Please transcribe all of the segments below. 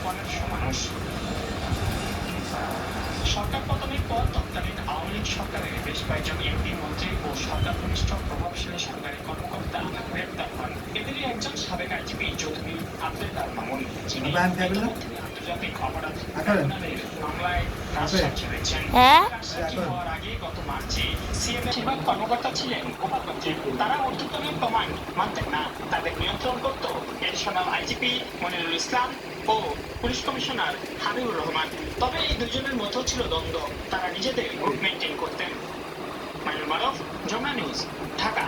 1500 মানুষ। সরকার পতনের পর তৎকালীন আওয়ামী লীগ সরকারের বেশ কয়েকজন এমপি মন্ত্রী ও সরকার ঘনিষ্ঠ প্রভাবশালী সরকারি কর্মকর্তা গ্রেপ্তার হন। এদেরই একজন সাবেক আইজিপি চৌধুরী আবদুল্লাহ মামুন, যিনি আন্তর্জাতিক অপরাধ ট্রাইব্যুনালের মামলায় রাজসাক্ষী হয়েছেন। রাজসাক্ষী হওয়ার আগে গত মার্চে সিএমএ কর্মকর্তা ছিলেন গোপালগঞ্জে। তারা ঊর্ধ্বতনের প্রমাণ মানতেন না, তাদের নিয়ন্ত্রণ করত এডিশনাল আইজিপি মনিরুল ইসলাম ও পুলিশ কমিশনার হাবিবুর রহমান। তবে এই দুজনের মধ্যেও ছিল দ্বন্দ্ব, তারা নিজেদের গ্রুপ মেনটেন করতেন। মাইনুল মারুফ, যমুনা নিউজ, ঢাকা।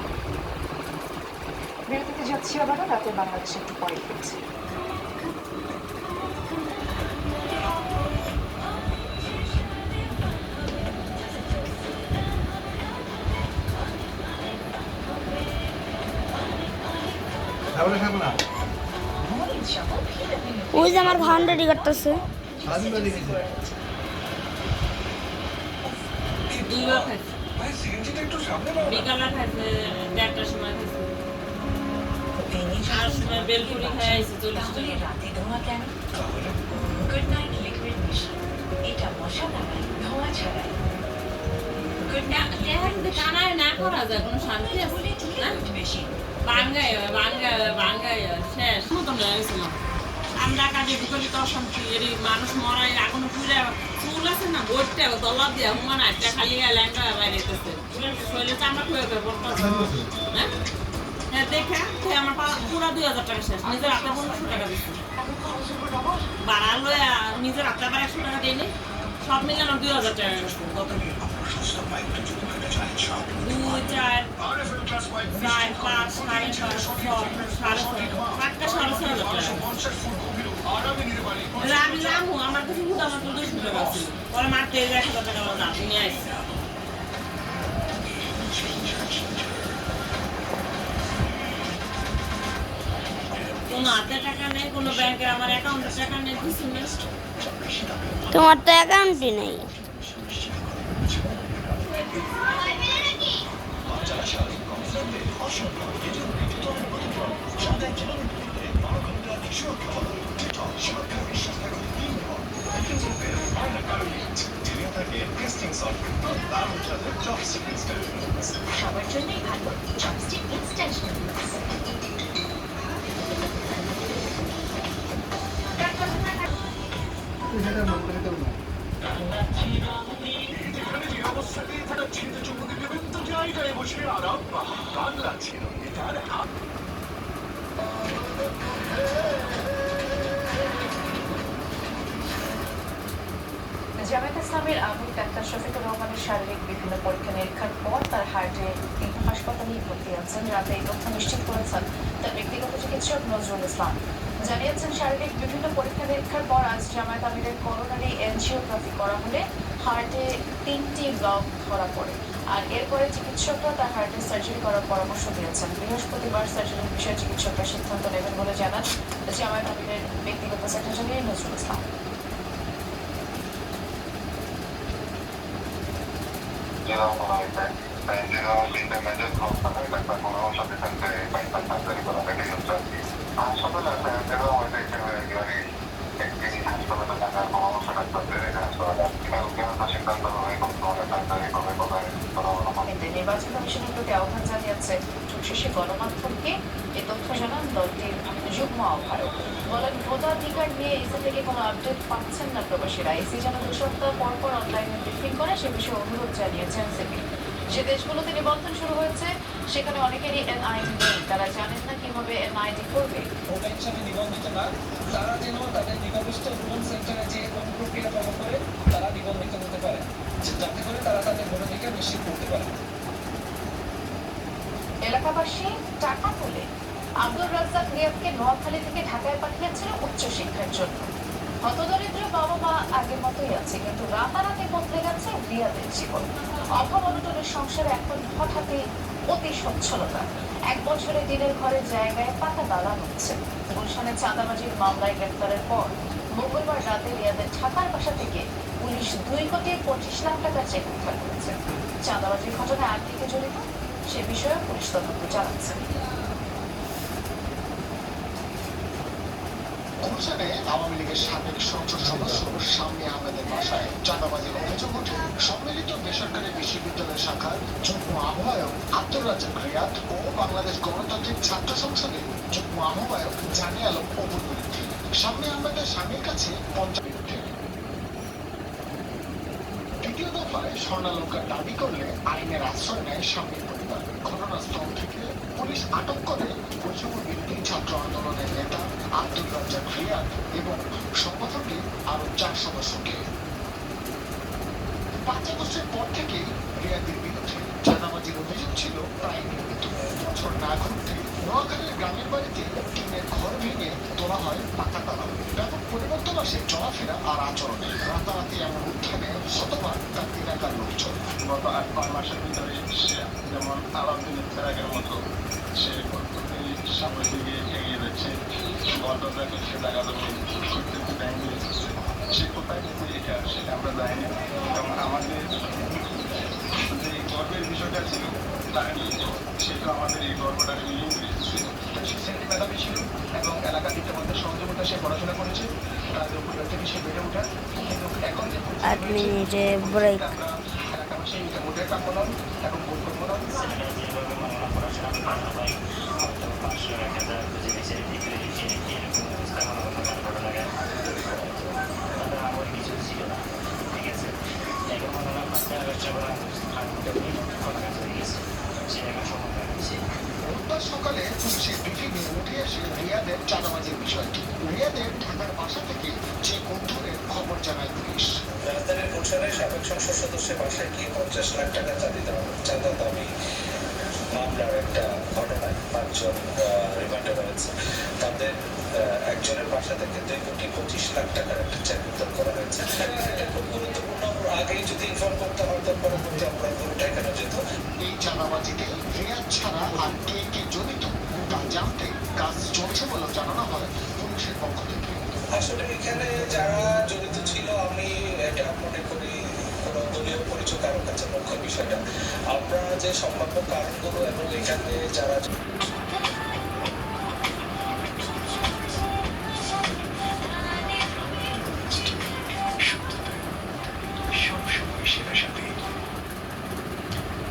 বিরতিতে যাচ্ছি আবারও, রাতে বাংলাদেশে একটু পরে ফিরছি। ওই যে আমার ধান রেডি করতেছে। বিকালে খাইছে, 1টার সময় খাইছে। আর সময় বেলপুরি খাইছে 40 টাকা। রাতে ধোঁয়া কেন? গুড নাইট লিকুইড মেশিন, এটা মশা নামায়, ধোঁয়া ছড়ায়। গুড নাইট কানায় না করা যায়, কোনো শান্তি আছে না? বাঙ্গায় শেষ মতন হয়ে গেছিলাম। আমরা কাজে বিকলিত অশান্তি, এর মানুষ মরাই এখনো পুরে চুল আছে না, বইটা দলা দিয়ে হুমান একটা খালি ল্যাংটা বাইরে যেতেছে, শরীরে চামড়া খুঁয়ে পড়তেছে। হ্যাঁ দেখা আমার পুরা 2000 টাকা শেষ, নিজের হাতে 1500 টাকা দিচ্ছি। বাড়ালো নিজের হাতে আবার 100 টাকা দিয়ে সব মিলে আমার 2000 টাকা গেছে। কত 2, 4, 5, 6, 6,500 আমি জানবো আমার কাছে শুধু আমার 200 টাকা ছিল, পরে মারতে 1000 টাকা দাম নিয়ে আসছি। কোনো হাতে টাকা নেই, কোনো ব্যাংকে আমার অ্যাকাউন্টে টাকা নেই, কিছু নেই। তোমার তো অ্যাকাউন্টই নেই। সবার জন্যই ভালো চপস্টিক ইনস্ট্যান্ট নুডলস। জায়গায় বসে আরাম গান লাগছিল গিটার হাত। জামায়াত ইসলামের আমির ডাক্তার শফিকুর রহমানের শারীরিক বিভিন্ন পরীক্ষা নিরীক্ষার পর তার হার্টে হাসপাতালেই ভর্তি আছেন। রাতে এই তথ্য নিশ্চিত করেছেন তার ব্যক্তিগত চিকিৎসক নজরুল ইসলাম। জানিয়েছেন শারীরিক বিভিন্ন পরীক্ষা নিরীক্ষার পর আজ জামায়াত আমিরের করোনারি এনজিওগ্রাফি করা হলে হার্টে 3টি ব্লক ধরা পড়ে, আর এরপরে চিকিৎসকরা তার হার্টে সার্জারি করার পরামর্শ দিয়েছেন। বৃহস্পতিবার সার্জারির বিষয়ে চিকিৎসকরা সিদ্ধান্ত নেবেন বলে জানান জামায়াত আমিরের ব্যক্তিগত সেক্রেটারি নজরুল ইসলাম। নির্বাচন কমিশনের প্রতি আহ্বান জানিয়েছে শেষে গণমাধ্যমকে এ তথ্য জানান দলটির যুগ্ম আহ্বায়ক। বলেন ভোটাধিকার নিয়ে ইসি থেকে কোনো আপডেট পাচ্ছেন না প্রবাসীরা। ইসি যেন 2 সপ্তাহ পর পর অনলাইনে ব্রিফিং করে সে বিষয়ে অনুরোধ জানিয়েছেন সিপি। যে দেশগুলোতে নিবন্ধন শুরু হয়েছে সেখানে অনেকেরই এনআইডি নেই, তারা জানেন না কিভাবে এনআইডি করবে। ভোটার হিসাবে নিবন্ধিত না, তারা যেন তাদের নিকটস্থ ভোট সেন্টারে যে কোন প্রক্রিয়া পালন করে তারা নিবন্ধিত হতে পারে, যাতে করে তারা তাদের ভোটাধিকার নিশ্চিত করতে পারে। এলাকাবাসী টাকা তুলে আব্দুর রাজ্জাক রিয়াদকে নোয়াখালী থেকে ঢাকায় পাঠিয়েছিল উচ্চশিক্ষার জন্য। হতদরিদ্র বাবা মা আগের মতোই আছে, কিন্তু রাতারাতি বদলে গেছে রিয়াদের জীবন। অভাব অনটনের সংসারে এখন হঠাৎই অতি সচ্ছলতা। 1 বছরে দিনের ঘরে জায়গায় পাতা দালান হচ্ছে। গুলশানে চাঁদাবাজির মামলায় গ্রেফতারের পর মঙ্গলবার রাতে রিয়াদের ঢাকার বাসা থেকে পুলিশ 2,25,00,000 টাকা চেক উদ্ধার করেছে। চাঁদাবাজির ঘটনায় আর কে জড়িত সে বিষয়ে পুলিশ তদন্ত চালাচ্ছে। গুলশানে আওয়ামী লীগের সাবেক সংসদ সদস্য শাম্মী আহমেদের বাসায় চাঁদাবাজির অভিযোগ ওঠে। সম্মিলিত বেসরকারি বিশ্ববিদ্যালয় শাখার যুগ্ম আহ্বায়ক আব্দুর রাজ্জাক রিয়াদ ও বাংলাদেশ গণতান্ত্রিক ছাত্র সংসদের যুগ্ম আহ্বায়ক জানি আলম অপুর বিরুদ্ধে। শাম্মী আহমেদের স্বামীর কাছে 50 বিরুদ্ধে। দ্বিতীয় দফায় স্বর্ণালঙ্কার দাবি করলে আইনের আশ্রয় নেয় স্বামীর পরিবার। ঘটনাস্থল থেকে পুলিশ আটক করে বৈষম্য বিরোধী ছাত্র আন্দোলনের নেতা আব্দুর রাজ্জাক রিয়াদ এবং সংগঠনটির আরো 4 সদস্যকে। 5 আগস্টের পর থেকেই রিয়াদের বিরুদ্ধে চাঁদাবাজির অভিযোগ ছিল প্রায় নিয়মিত। বছর না ঘুরতে নোয়াখালীর গ্রামের বাড়িতে টিনের ঘর ভেঙে তোলা হয় পাকা তালা। ব্যাপক পরিবর্তন আসে চলাফেরা আর আচরণে। রাতারাতি এমন উত্থানে শতবার তার এলাকার লোকজন। গত 8-9 মাসের ভিতরে সে যেমন আলাদিনের ফেরাগের মতো সে প্রত্যেকই সামনের দিকে এগিয়ে যাচ্ছে। গত দেখে সে জায়গা জমি করতে ব্যাংক দিয়েছে। সে কোথায় গেছে এটা সেটা আমরা জানি না। এবং আমাদের যে গর্বের বিষয়টা ছিল তা নিয়ে সেটা আমাদের এই গর্বটা মিলিয়ে দিয়েছে। সে ছেলেটি মেধাবী ছিল এবং এলাকার ইতিমধ্যে সহযোগিতা সে পড়াশোনা করেছে। তার পরিবার থেকে সে বেড়ে ওঠা, কিন্তু এখন যে 8 মিনিটে ব্রেক। আমরা এলাকাবাসী এটা মোটের কাম্য নন এবং ভুল করবো না। ছেলেটা যেভাবে মামলা পড়াশোনা করতে হয় হয়তো 500-1000 খুঁজে দিয়েছে এরকম অবস্থা ভালো লাগে। তাদের আমার কিছু ছিল না, ঠিক আছে। এখন মনে হয় 5 ব্যবসা করা করা কাজ হয়ে গেছে, সে এখন সময় দিচ্ছে। রোববার সকালে পুলিশের ব্রিফিংয়ে উঠে আসে রিয়াদের চাঁদাবাজির বিষয়টি। রিয়াদের ঢাকার বাসা থেকে চেক উদ্ধারের খবর জানায় পুলিশ। রাজধানীর গুলশানের সাবেক সংসদ সদস্যের বাসায় গিয়ে 50 লাখ টাকা চাঁদা দাবি মামলার একটা ঘটনায় 5 জন রিমান্ডে রয়েছে। তাদের একজনের বাসা থেকে 2,25,00,000 টাকার একটা চেক উদ্ধার করা হয়েছে। এটা খুব গুরুত্বপূর্ণ। আগেই যদি ইনফর্ম করতে হতো পরবর্তী অপরাধগুলোটা কেন যেত। এই চাঁদাবাজিতে রিয়াদ ছাড়া আর কে কে জড়িত তা জানতে কাজ চলছে বলেও জানানো হয় পুলিশের পক্ষ থেকে। আসলে এখানে যারা জড়িত ছিল আমি এটা মনে করি কোনো দলীয় পরিচয় কারোর কাছে মুখ্য বিষয়টা। আমরা যে সম্ভাব্য কারণগুলো এবং এখানে যারা সবসময় সেরা সাথে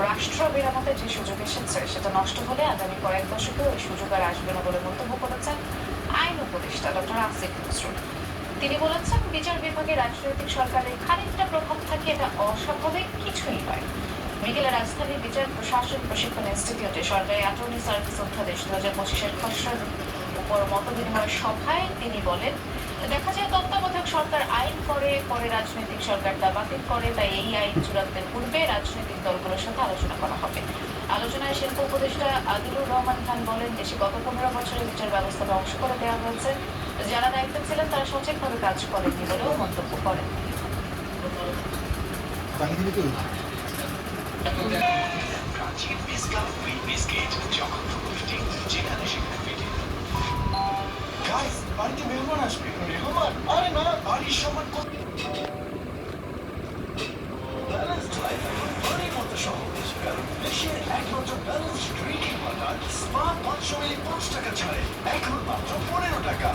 রাষ্ট্র মেরামতের যে সুযোগ এসেছে সেটা নষ্ট হলে আগামী কয়েক দশকে ওই সুযোগ আর আসবে না বলে মন্তব্য করেছেন আইন উপদেষ্টা ডক্টর আসিফ নজরুল। তিনি বলেছেন, বিচার বিভাগে রাজনৈতিক সরকারের খানিকটা প্রভাব থাকে এটা অস্বাভাবিক কিছুই নয়। বিকেলে রাজধানীর বিচার প্রশাসন প্রশিক্ষণ ইনস্টিটিউটে সরকারি অ্যাটর্নি সার্ভিস অধ্যাদেশ 2025-এর খসড়ার উপর মতবিনিময় সভায় তিনি বলেন, দেখা যায় তত্ত্বাবধায়ক সরকার আইন করে, পরে রাজনৈতিক সরকার তা বাতিল করে। তাই এই আইন চূড়ান্তের পূর্বে রাজনৈতিক দলগুলোর সাথে আলোচনা করা হবে। আলোচনায় শিল্প উপদেষ্টা আদিলুর রহমান খান বলেন, দেশে গত 15 বছরে বিচার ব্যবস্থা ধ্বংস করে দেওয়া হয়েছে। যারা দায়িত্বে ছিলেন তারা সঠিকভাবে কাজ করেননি বলেও মন্তব্য করেন। প্রাচীন বিস্কাল উইথ বিস্কিট যখন লিফটিং যেখানে সেখানে ফিটিং। গাইস, বাড়িতে মেহমান আসবে। মেহমান? আরে না, বাড়ির সমান করতে ব্যালেন্সড লাইফ বাড়ির মতো সহজ। কারণ দেশের একমাত্র ব্যালেন্স ড্রিঙ্কিং ওয়াটার স্মার্ট 500 মিলি 5 টাকা ছাড়ে এখন মাত্র 15 টাকা।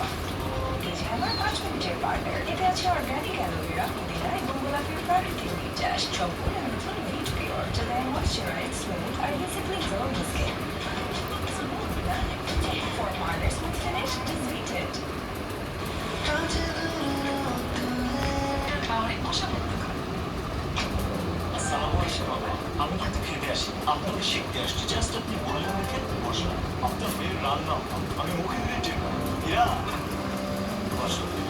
আমার 5 মিনিটের পার্টনার এতে আছে অর্গানিক অ্যালোভেরা, পুদিনা এবং গোলাপের প্রাকৃতিক রিচার্জ, সম্পূর্ণ মিথুন মিট pure to then moisturize, smooth আর visibly glow the skin. Smooth done. For a parlor smooth finish, visit it. খাওয়ারে বসা আসসালামু আলাইকুম বাবা। আমি কিন্তু খেতে আসি, আপনাকে শিখতে আসছি। জাস্ট আপনি বললেন খেতে বসো। আপনার মেয়ের রান্না আমি মুখে দিলে ঠিক না। ইরা বসো। কি